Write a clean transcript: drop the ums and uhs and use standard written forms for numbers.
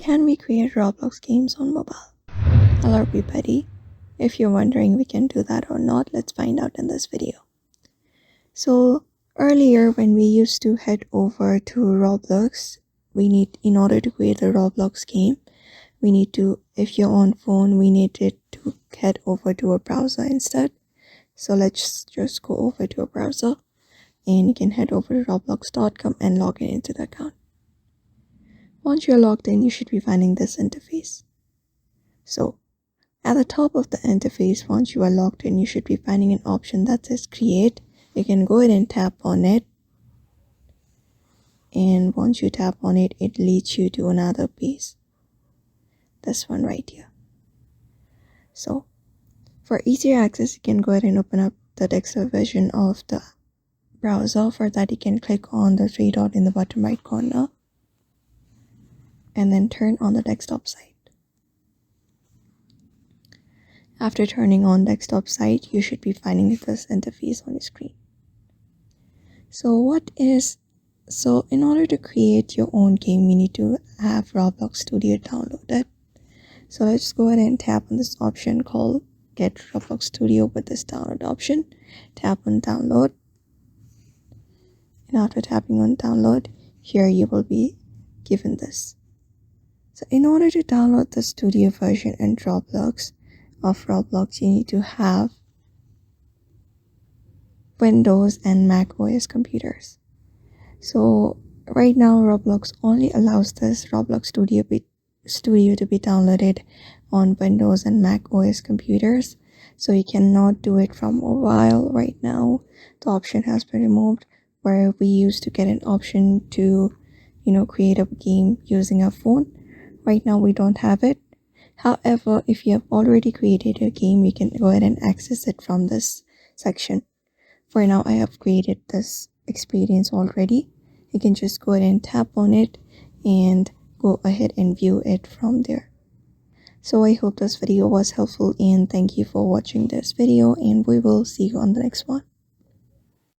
Can we create Roblox games on mobile? Hello everybody. If you're wondering we can do that or not, let's find out in this video. So earlier when we used to head over to Roblox, in order to create a Roblox game, if you're on phone, we needed to head over to a browser instead. So let's just go over to a browser and you can head over to roblox.com and log in into the account. Once you're logged in, you should be finding this interface. So at the top of the interface, once you are logged in, you should be finding an option that says Create. You can go ahead and tap on it. And once you tap on it, it leads you to another page. This one right here. So for easier access, you can go ahead and open up the desktop version of the browser. For that, you can click on the three dot in the bottom right corner and then turn on the desktop site. After turning on desktop site, you should be finding this interface on your screen. So in order to create your own game, we need to have Roblox Studio downloaded. So let's go ahead and tap on this option called Get Roblox Studio with this download option. Tap on download. And after tapping on download, here you will be given this. So in order to download the studio version and Roblox, you need to have Windows and Mac OS computers. So right now Roblox only allows this Roblox Studio to be downloaded on Windows and Mac OS computers. So you cannot do it from mobile right now. The option has been removed where we used to get an option to create a game using a phone. Right now we don't have it. However, if you have already created a game, you can go ahead and access it from this section. For now, I have created this experience already. You can just go ahead and tap on it and go ahead and view it from there. So I hope this video was helpful and thank you for watching this video, and we will see you on the next one.